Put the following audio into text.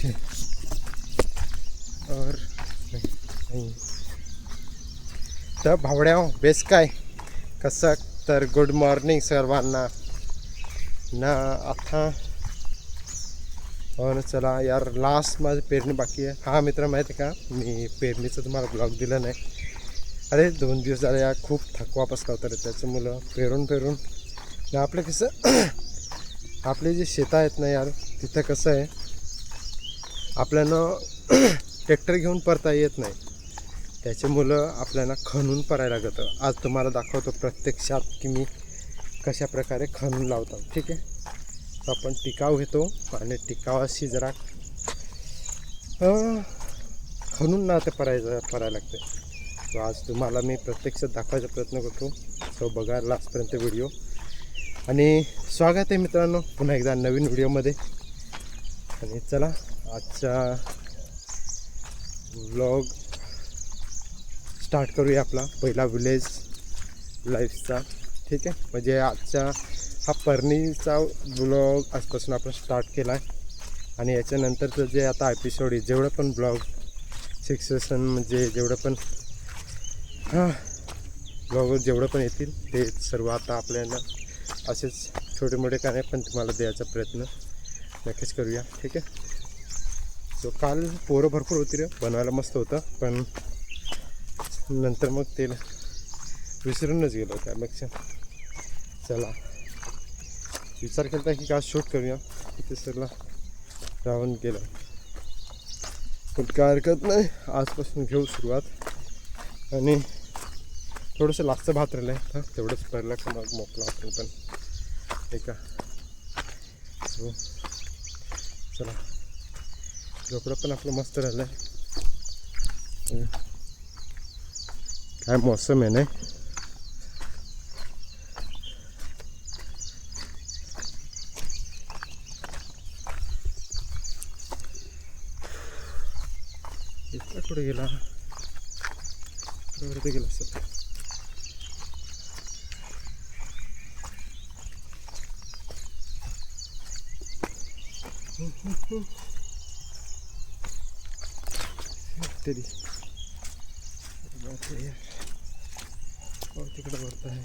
पीछे और नहीं तर भावड्या बेस काय कसं तर गुड मॉर्निंग सर्वांना ना आता और चला यार लास्ट माझी पेरणी बाकी आहे. हा मित्र माहिती आहे का मी पेरणीचं तुम्हाला ब्लॉग दिला नाही. अरे 2 दिवस झाले यार खूप थकवा बसला होता रे त्याच्यामुळं पेरून आपलं कसं आपले जे शेतं आहेत ना यार तिथं कसं आहे आपल्याला ट्रॅक्टर घेऊन परता येत नाही त्याच्यामुळं आपल्याला खणून परायला लागतं. आज तुम्हाला दाखवतो प्रत्यक्षात की मी कशा प्रकारे खणून लावतो. ठीक आहे तर आपण टिकाव घेतो आणि टिकावाशी जरा खणून ना ते परायला लागते. तो आज तुम्हाला मी प्रत्यक्षात दाखवायचा प्रयत्न करतो. सो बघा लास्टपर्यंत व्हिडिओ आणि स्वागत आहे मित्रांनो पुन्हा एकदा नवीन व्हिडिओमध्ये. आणि चला आजचा व्लॉग स्टार्ट करूया आपला पहिला विलेज लाईफचा. ठीक आहे म्हणजे आजचा हा पेरणीचा ब्लॉग आजपासून आपण स्टार्ट केला आहे आणि याच्यानंतरचं जे आता एपिसोड आहे जेवढं पण ब्लॉग सक्सेशन म्हणजे जेवढं पण ब्लॉग जेवढं पण येतील ते सर्व आता आपल्याला असेच छोटे मोठे काय पण तुम्हाला द्यायचा प्रयत्न नक्कीच करूया. ठीक आहे सो काल पोरं भरपूर होती रे बनवायला मस्त होतं पण नंतर मग ते विसरूनच गेलो. त्यापेक्षा चला विचार केला की का शूट करूया तिथे सरला राहून गेलं पण काय हरकत नाही. आजपासून घेऊ सुरुवात आणि थोडंसं लास्टचं भात राहिलं आहे तेवढंच पडलं की मग मोकला आपण पण ठीक आहे. सो चला झोपडं पण आपलं मस्त राहिलं आहे. काय मौसम आहे नाही इतका कुठे गेला वरती गेला सर. तरी और तिकडे भरत आहे